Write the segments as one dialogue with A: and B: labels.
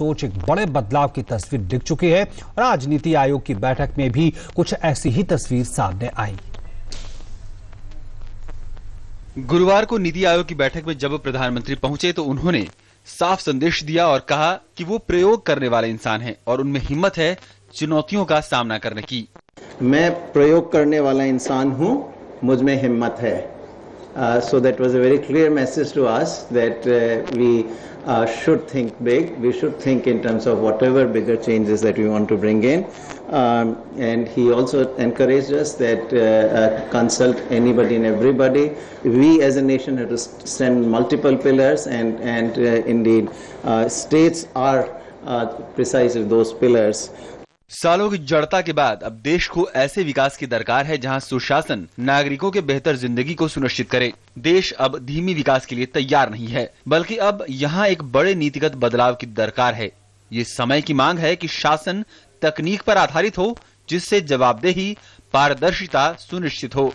A: सोच एक बड़े बदलाव की तस्वीर दिख चुकी है और आज नीति आयोग की बैठक में भी कुछ ऐसी ही तस्वीर सामने आई।
B: गुरुवार को नीति आयोग की बैठक में जब प्रधानमंत्री पहुंचे तो उन्होंने साफ संदेश दिया और कहा कि वो प्रयोग करने वाले इंसान हैं और उनमें हिम्मत है चुनौतियों का सामना करने की।
C: मैं प्रयोग करने वाला इंसान हूं, मुझ में हिम्मत है। So that was a very clear message to us that we should think big. We should think in terms of whatever bigger changes that we want to bring in. And he also encouraged us that consult anybody and everybody. We as a nation have to send multiple pillars, and indeed states are precisely those pillars.
B: सालों की जड़ता के बाद अब देश को ऐसे विकास की दरकार है जहां सुशासन नागरिकों के बेहतर जिंदगी को सुनिश्चित करे। देश अब धीमी विकास के लिए तैयार नहीं है, बल्कि अब यहां एक बड़े नीतिगत बदलाव की दरकार है। ये समय की मांग है कि शासन तकनीक पर आधारित हो, जिससे जवाबदेही, पारदर्शिता सुनिश्चित हो।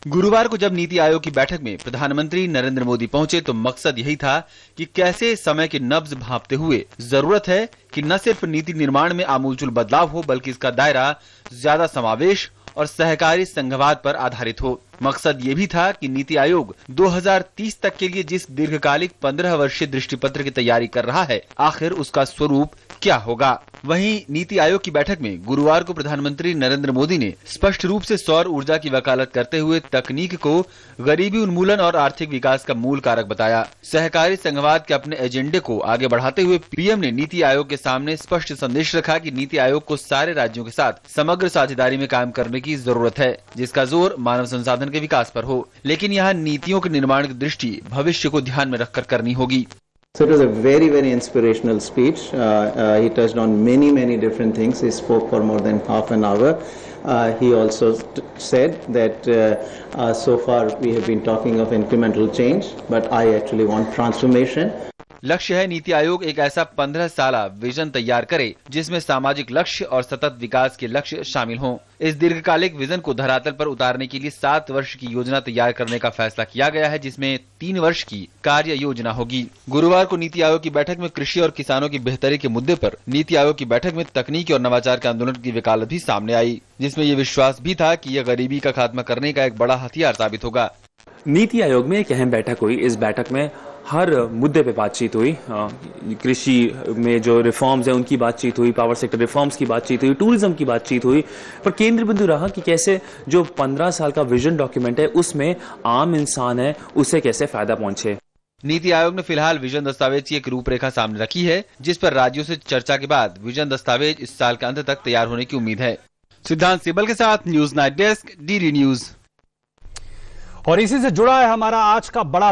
B: गुरुवार को जब नीति आयोग की बैठक में प्रधानमंत्री नरेंद्र मोदी पहुंचे तो मकसद यही था कि कैसे समय के नब्ज भांपते हुए जरूरत है कि न सिर्फ नीति निर्माण में आमूलचूल बदलाव हो, बल्कि इसका दायरा ज्यादा समावेश और सहकारी संघवाद पर आधारित हो। मकसद ये भी था कि नीति आयोग 2030 तक के लिए जिस दीर्घकालिक 15 वर्षीय दृष्टिपत्र की तैयारी कर रहा है, आखिर उसका स्वरूप क्या होगा। वहीं नीति आयोग की बैठक में गुरुवार को प्रधानमंत्री नरेंद्र मोदी ने स्पष्ट रूप से सौर ऊर्जा की वकालत करते हुए तकनीक को गरीबी उन्मूलन और आर्थिक विकास का मूल कारक बताया। सहकारी संघवाद के अपने एजेंडे को आगे बढ़ाते हुए पीएम ने नीति आयोग के सामने स्पष्ट संदेश रखा कि नीति आयोग को सारे राज्यों के साथ समग्र साझेदारी में काम करने की जरूरत है, जिसका जोर मानव संसाधन के विकास पर हो, लेकिन यहाँ नीतियों के निर्माण की दृष्टि भविष्य को ध्यान में रखकर करनी होगी।
C: So it was a very, very inspirational speech. He touched on many different things. He spoke for more than half an hour. He also said that so far we have been talking of incremental change, but I actually want transformation.
B: लक्ष्य है नीति आयोग एक ऐसा 15 साला vision तैयार करे जिसमें सामाजिक लक्ष्य और सतत विकास के लक्ष्य शामिल हों। इस दीर्घकालिक विजन को धरातल पर उतारने के लिए 7 वर्ष की योजना तैयार करने का फैसला किया गया है, जिसमें 3 वर्ष की कार्य योजना होगी। गुरुवार को नीति आयोग की बैठक में कृषि और किसानों की बेहतरी के मुद्दे पर नीति आयोग की बैठक में तकनीकी और नवाचार के आंदोलन की वकालत भी सामने आई, जिसमें ये विश्वास भी था कि यह गरीबी का खात्मा करने का एक बड़ा हथियार साबित होगा।
D: नीति आयोग में एक अहम बैठक हुई। इस बैठक में हर मुद्दे पे बातचीत हुई। कृषि में जो रिफॉर्म्स है उनकी बातचीत हुई, पावर सेक्टर रिफॉर्म्स की बातचीत हुई, टूरिज्म की बातचीत हुई, पर केंद्र बिंदु रहा कि कैसे जो 15 साल का विजन डॉक्यूमेंट है उसमें आम इंसान है उसे कैसे फायदा पहुंचे।
B: नीति आयोग ने फिलहाल विजन दस्तावेज की एक रूपरेखा सामने रखी है, जिस पर राज्यों से चर्चा के बाद विजन दस्तावेज इस साल के अंत तक तैयार होने की उम्मीद है। सिद्धांत सिबल के साथ news night desk, DD news.
A: और इसी से जुड़ा है हमारा आज का बड़ा